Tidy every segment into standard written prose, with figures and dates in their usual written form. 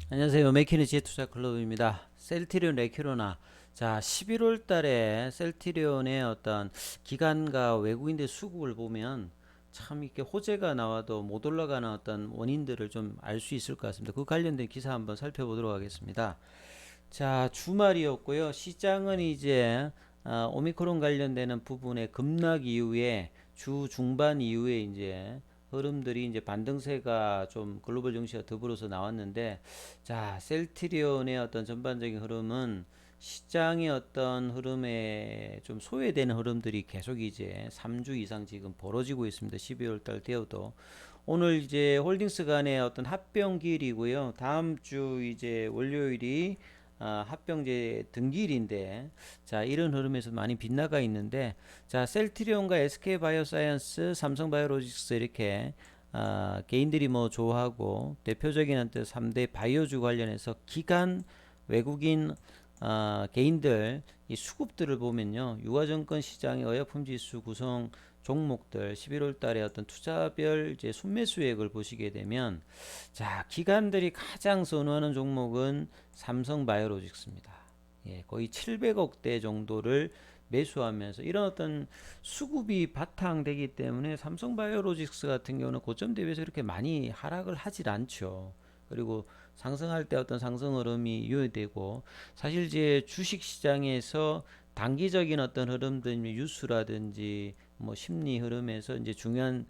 안녕하세요. 메키니지의 투자클럽입니다. 셀트리온 레큐로나. 자, 11월 달에 셀트리온의 어떤 기관과 외국인들 수급을 보면 참 이렇게 호재가 나와도 못 올라가는 어떤 원인들을 좀 알 수 있을 것 같습니다. 그 관련된 기사 한번 살펴보도록 하겠습니다. 자, 주말이었고요. 시장은 이제 오미크론 관련되는 부분의 급락 이후에 주 중반 이후에 이제 흐름들이 이제 반등세가 좀 글로벌 증시와 더불어서 나왔는데, 자, 셀트리온의 어떤 전반적인 흐름은 시장의 어떤 흐름에 좀 소외되는 흐름들이 계속 이제 3주 이상 지금 벌어지고 있습니다. 12월 달 되어도. 오늘 이제 홀딩스 간의 어떤 합병기일이고요. 다음 주 이제 월요일이 합병제 등기일인데, 자, 이런 흐름에서 많이 빗나가 있는데, 자, 셀트리온과 SK바이오사이언스, 삼성바이오로직스 이렇게 개인들이 뭐 좋아하고 대표적인 한때 3대 바이오주 관련해서 기관 외국인 개인들 이 수급들을 보면요, 유가증권 시장의 의약품 지수 구성 종목들 11월 달에 어떤 투자별 이제 순매수액을 보시게 되면, 자, 기관들이 가장 선호하는 종목은 삼성바이오로직스입니다. 예, 거의 700억대 정도를 매수하면서 이런 어떤 수급이 바탕되기 때문에 삼성바이오로직스 같은 경우는 고점 대비해서 이렇게 많이 하락을 하질 않죠. 그리고 상승할 때 어떤 상승 흐름이 유효되고, 사실 이제 주식 시장에서 단기적인 어떤 흐름들, 뉴스라든지 뭐 심리 흐름에서 이제 중요한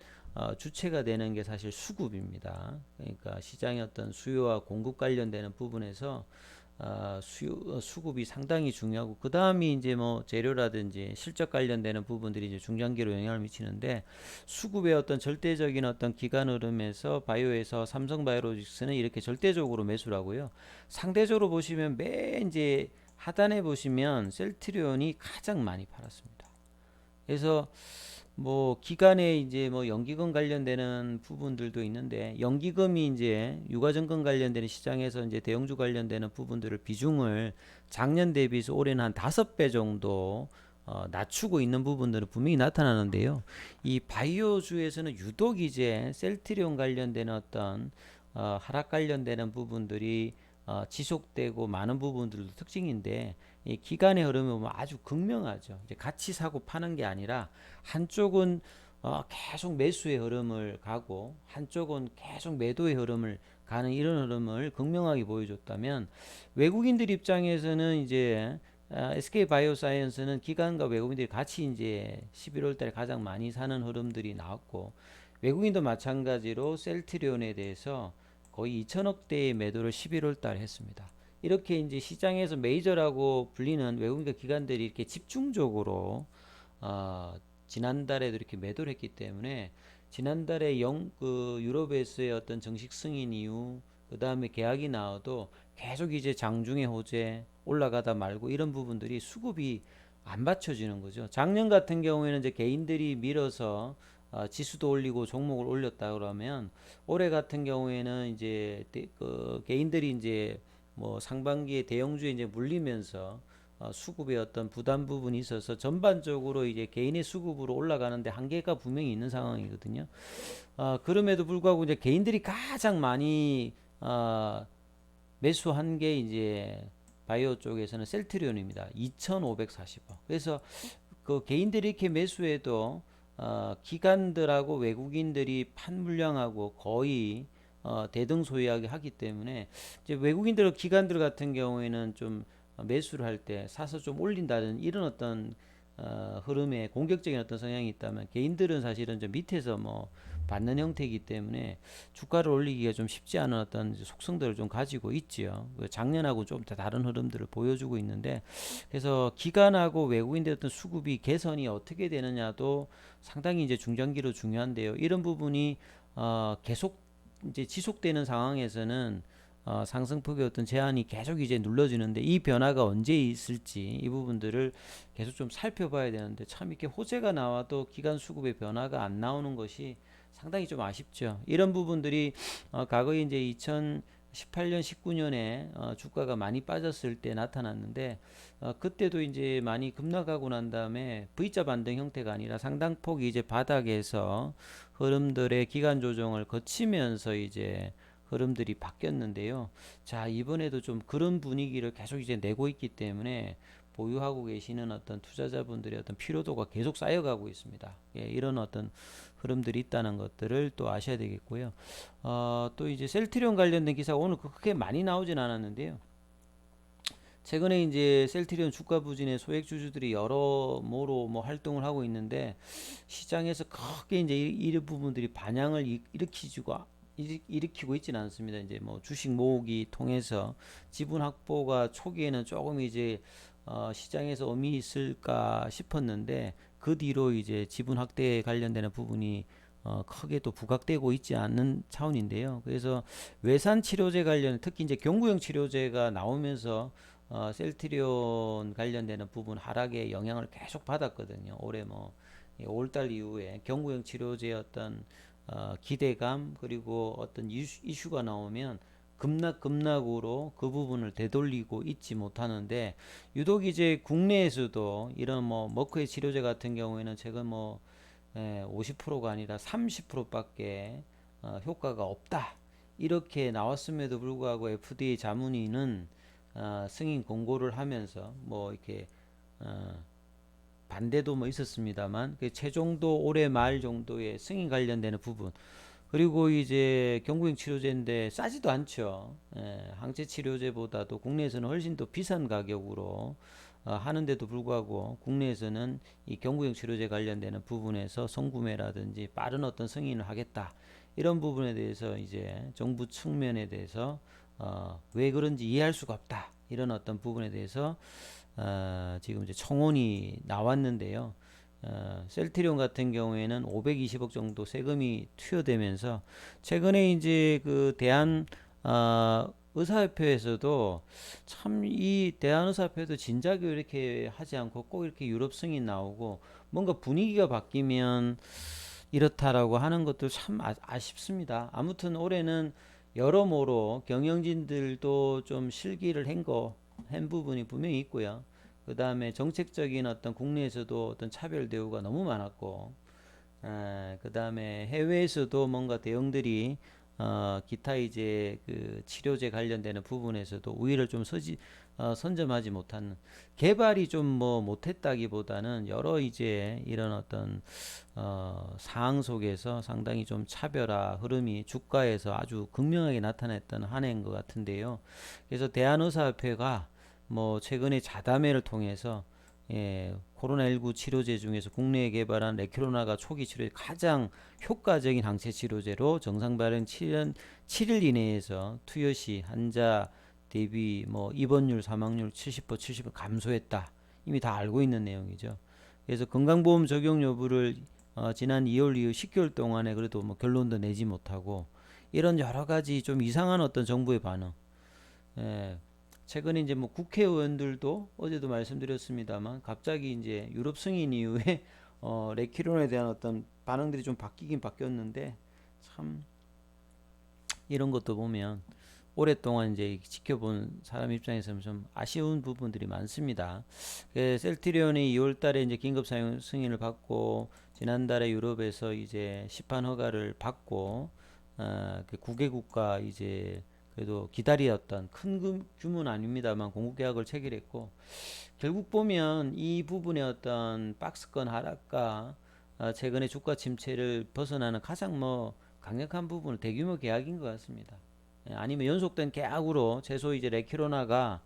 주체가 되는 게 사실 수급입니다. 그러니까 시장의 어떤 수요와 공급 관련되는 부분에서 수급이 상당히 중요하고, 그 다음이 이제 뭐 재료라든지 실적 관련되는 부분들이 이제 중장기로 영향을 미치는데, 수급의 어떤 절대적인 어떤 기간 흐름에서 바이오에서 삼성바이오로직스는 이렇게 절대적으로 매수를 하고요. 상대적으로 보시면 맨 이제 하단에 보시면 셀트리온이 가장 많이 팔았습니다. 그래서 뭐 기간에 이제 뭐 연기금 관련되는 부분들도 있는데, 연기금이 이제 유가증권 관련되는 시장에서 이제 대형주 관련되는 부분들을 비중을 작년 대비해서 올해는 한 5배 정도 낮추고 있는 부분들은 분명히 나타나는데요. 이 바이오주에서는 유독 이제 셀트리온 관련되는 어떤 하락 관련되는 부분들이 지속되고 많은 부분들도 특징인데, 이 기간의 흐름을 보면 아주 극명하죠. 이제 같이 사고 파는 게 아니라 한쪽은 계속 매수의 흐름을 가고 한쪽은 계속 매도의 흐름을 가는 이런 흐름을 극명하게 보여줬다면, 외국인들 입장에서는 이제 SK 바이오사이언스는 기관과 외국인들이 같이 이제 11월 달에 가장 많이 사는 흐름들이 나왔고, 외국인도 마찬가지로 셀트리온에 대해서 거의 2천억대의 매도를 11월 달에 했습니다. 이렇게 이제 시장에서 메이저라고 불리는 외국인과 기관들이 이렇게 집중적으로 어, 지난달에도 이렇게 매도를 했기 때문에, 지난달에 유럽에서의 어떤 정식 승인 이후 그 다음에 계약이 나와도 계속 이제 장중에 호재 올라가다 말고 이런 부분들이 수급이 안 받쳐지는 거죠. 작년 같은 경우에는 이제 개인들이 밀어서 지수도 올리고 종목을 올렸다 그러면, 올해 같은 경우에는 이제 그 개인들이 이제 뭐 상반기에 대형주에 이제 물리면서 수급의 어떤 부담 부분이 있어서 전반적으로 이제 개인의 수급으로 올라가는데 한계가 분명히 있는 상황이거든요. 그럼에도 불구하고 이제 개인들이 가장 많이 매수한 게 이제 바이오 쪽에서는 셀트리온입니다. 2,540억. 그래서 그 개인들이 이렇게 매수해도 기관들하고 외국인들이 판 물량하고 거의 대등소이하게 하기 때문에, 이제 외국인들 기관들 같은 경우에는 좀 매수를 할 때 사서 좀 올린다는 이런 어떤 흐름에 공격적인 어떤 성향이 있다면, 개인들은 사실은 좀 밑에서 뭐 받는 형태이기 때문에 주가를 올리기가 좀 쉽지 않은 어떤 속성들을 좀 가지고 있지요. 작년하고 좀 다른 흐름들을 보여주고 있는데, 그래서 기관하고 외국인들 어떤 수급이 개선이 어떻게 되느냐도 상당히 이제 중장기로 중요한데요. 이런 부분이 계속 이제 지속되는 상황에서는 상승폭의 어떤 제한이 계속 이제 눌러지는데, 이 변화가 언제 있을지 이 부분들을 계속 좀 살펴봐야 되는데, 참 이렇게 호재가 나와도 기간 수급의 변화가 안 나오는 것이 상당히 좀 아쉽죠. 이런 부분들이 과거에 이제 2018년, 19년에 주가가 많이 빠졌을 때 나타났는데, 그때도 이제 많이 급락하고 난 다음에 V자 반등 형태가 아니라 상당폭 이제 바닥에서 흐름들의 기간 조정을 거치면서 이제 흐름들이 바뀌었는데요. 자, 이번에도 좀 그런 분위기를 계속 이제 내고 있기 때문에 보유하고 계시는 어떤 투자자분들의 어떤 피로도가 계속 쌓여가고 있습니다. 예, 이런 어떤 흐름들이 있다는 것들을 또 아셔야 되겠고요. 또 이제 셀트리온 관련된 기사가 오늘 그렇게 많이 나오진 않았는데요. 최근에 이제 셀트리온 주가 부진의 소액주주들이 여러모로 뭐 활동을 하고 있는데 시장에서 크게 이제 이런 부분들이 반향을 일으키고 있지는 않습니다. 이제 뭐 주식 모으기 통해서 지분 확보가 초기에는 조금 이제 시장에서 의미 있을까 싶었는데 그 뒤로 이제 지분 확대에 관련되는 부분이 크게 또 부각되고 있지 않는 차원인데요. 그래서 외산 치료제 관련 특히 이제 경구용 치료제가 나오면서 셀트리온 관련되는 부분 하락에 영향을 계속 받았거든요. 올해 뭐 5월달 이후에 경구용 치료제의 어떤 기대감 그리고 어떤 이슈가 나오면 급락으로 그 부분을 되돌리고 있지 못하는데 유독 이제 국내에서도 이런 뭐 머크의 치료제 같은 경우에는 최근 뭐 50%가 아니라 30%밖에 효과가 없다. 이렇게 나왔음에도 불구하고 FDA 자문위는 승인 공고를 하면서 뭐 이렇게 어, 반대도 뭐 있었습니다만 그 최종도 올해 말 정도의 승인 관련되는 부분 그리고 이제 경구용 치료제인데 싸지도 않죠. 항체 치료제보다도 국내에서는 훨씬 더 비싼 가격으로 하는데도 불구하고 국내에서는 이 경구용 치료제 관련되는 부분에서 선구매라든지 빠른 어떤 승인을 하겠다. 이런 부분에 대해서 이제 정부 측면에 대해서 왜 그런지 이해할 수가 없다. 이런 어떤 부분에 대해서 지금 이제 청원이 나왔는데요. 셀트리온 같은 경우에는 520억 정도 세금이 투여되면서 최근에 이제 그 대한 의사협회에서도 참 이 대한의사협회도 진작에 이렇게 하지 않고 꼭 이렇게 유럽 승인 나오고 뭔가 분위기가 바뀌면 이렇다라고 하는 것도 참 아쉽습니다. 아무튼 올해는 여러모로 경영진들도 좀 실기를 한 부분이 분명히 있고요. 그 다음에 정책적인 어떤 국내에서도 어떤 차별 대우가 너무 많았고, 그 다음에 해외에서도 뭔가 대응들이 기타 이제 그 치료제 관련되는 부분에서도 우위를 좀 선점하지 못한 개발이 좀 뭐 못했다기보다는 여러 이제 이런 어떤 상황 속에서 상당히 좀 차별화 흐름이 주가에서 아주 극명하게 나타났던 한 해인 것 같은데요. 그래서 대한의사협회가 뭐 최근에 자담회를 통해서 코로나19 치료제 중에서 국내에 개발한 레큐로나가 초기 치료에 가장 효과적인 항체 치료제로 정상 발행 7일 이내에서 투여 시 환자 대비 뭐 입원율, 사망률 70% 70% 감소했다. 이미 다 알고 있는 내용이죠. 그래서 건강보험 적용 여부를 지난 2월 이후 10개월 동안에 그래도 뭐 결론도 내지 못하고 이런 여러 가지 좀 이상한 어떤 정부의 반응. 예, 최근에 이제 뭐 국회의원들도 어제도 말씀드렸습니다만 갑자기 이제 유럽 승인 이후에 레키론에 대한 어떤 반응들이 좀 바뀌긴 바뀌었는데 참 이런 것도 보면 오랫동안 이제 지켜본 사람 입장에서는 좀 아쉬운 부분들이 많습니다. 셀트리온이 2월 달에 이제 긴급 사용 승인을 받고 지난달에 유럽에서 이제 시판 허가를 받고 그 9개국가 이제 그래도 기다렸던 큰 규모는 아닙니다만 공급 계약을 체결했고 결국 보면 이 부분의 어떤 박스권 하락과 최근의 주가 침체를 벗어나는 가장 뭐 강력한 부분은 대규모 계약인 것 같습니다. 아니면 연속된 계약으로 최소 이제 레키로나가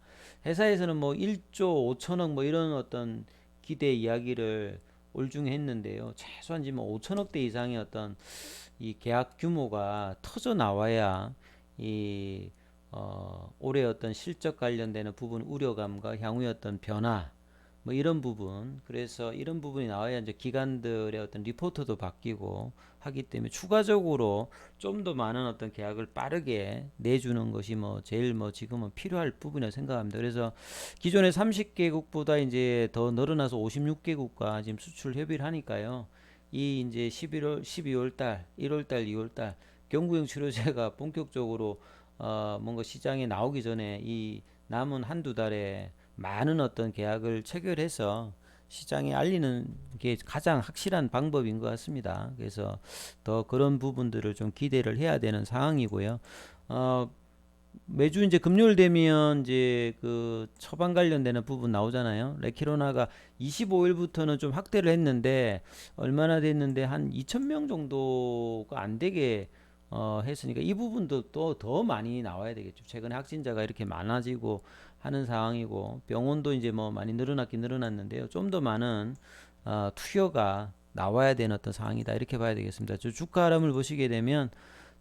회사에서는 뭐 1조 5천억 뭐 이런 어떤 기대 이야기를 올중에 했는데요. 최소한 지금 5천억대 이상의 어떤 이 계약 규모가 터져 나와야 이 올해 어떤 실적 관련되는 부분 우려감과 향후의 어떤 변화 뭐 이런 부분 그래서 이런 부분이 나와야 이제 기관들의 어떤 리포트도 바뀌고 하기 때문에 추가적으로 좀 더 많은 어떤 계약을 빠르게 내주는 것이 뭐 제일 뭐 지금은 필요할 부분이라고 생각합니다. 그래서 기존의 30개국보다 이제 더 늘어나서 56개국과 지금 수출 협의를 하니까요. 이 이제 11월, 12월 달, 1월 달, 2월 달 경구용 치료제가 본격적으로 뭔가 시장에 나오기 전에 이 남은 한두 달에 많은 어떤 계약을 체결해서 시장에 알리는 게 가장 확실한 방법인 것 같습니다. 그래서 더 그런 부분들을 좀 기대를 해야 되는 상황이고요. 어, 매주 이제 금요일 되면 이제 그 처방 관련되는 부분 나오잖아요. 레키로나가 25일부터는 좀 확대를 했는데 얼마나 됐는데 한 2,000명 정도가 안 되게 했으니까 이 부분도 또 더 많이 나와야 되겠죠. 최근에 확진자가 이렇게 많아지고 하는 상황이고 병원도 이제 뭐 많이 늘어났긴 늘어났는데요. 좀 더 많은 투여가 나와야 되는 어떤 상황이다 이렇게 봐야 되겠습니다. 저 주가 흐름을 보시게 되면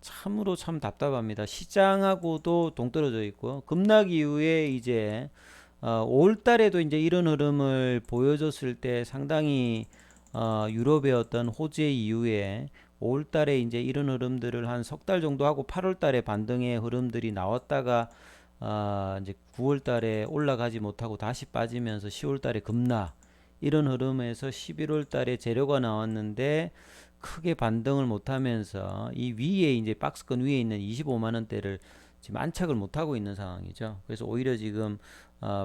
참으로 참 답답합니다. 시장하고도 동떨어져 있고 급락 이후에 이제 5월 달에도 이제 이런 흐름을 보여줬을 때 상당히 유럽의 어떤 호재 이후에 5월 달에 이제 이런 흐름들을 한 석 달 정도 하고 8월 달에 반등의 흐름들이 나왔다가 이제 9월 달에 올라가지 못하고 다시 빠지면서 10월 달에 급락 이런 흐름에서 11월 달에 재료가 나왔는데 크게 반등을 못하면서 이 위에 이제 박스권 위에 있는 25만 원대를 지금 안착을 못하고 있는 상황이죠. 그래서 오히려 지금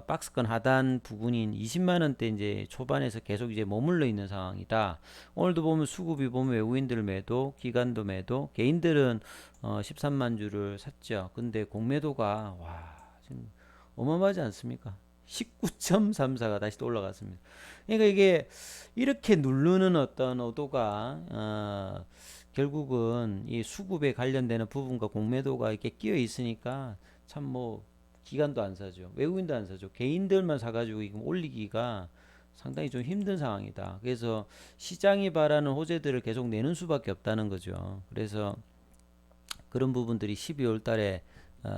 박스권 하단 부근인 20만 원대 이제 초반에서 계속 이제 머물러 있는 상황이다. 오늘도 보면 수급이 보면 외국인들 매도, 기관도 매도, 개인들은 13만 주를 샀죠. 근데 공매도가 와 지금 어마어마하지 않습니까? 19.34가 다시 또 올라갔습니다. 그러니까 이게 이렇게 누르는 어떤 의도가 결국은 이 수급에 관련되는 부분과 공매도가 이렇게 끼어 있으니까 참 뭐 기관도 안 사죠. 외국인도 안 사죠. 개인들만 사가지고 이거 올리기가 상당히 좀 힘든 상황이다. 그래서 시장이 바라는 호재들을 계속 내는 수밖에 없다는 거죠. 그래서 그런 부분들이 12월 달에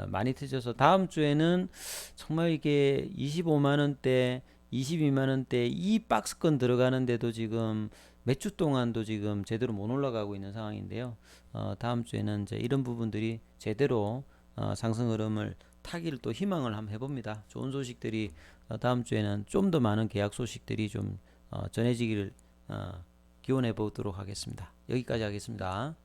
많이 터져서 다음 주에는 정말 이게 25만 원대, 22만 원대 이 박스권 들어가는데도 지금 몇 주 동안도 지금 제대로 못 올라가고 있는 상황인데요. 다음 주에는 이제 이런 부분들이 제대로 상승 흐름을 타기를 또 희망을 한번 해봅니다. 좋은 소식들이 다음 주에는 좀 더 많은 계약 소식들이 좀 전해지기를 기원해 보도록 하겠습니다. 여기까지 하겠습니다.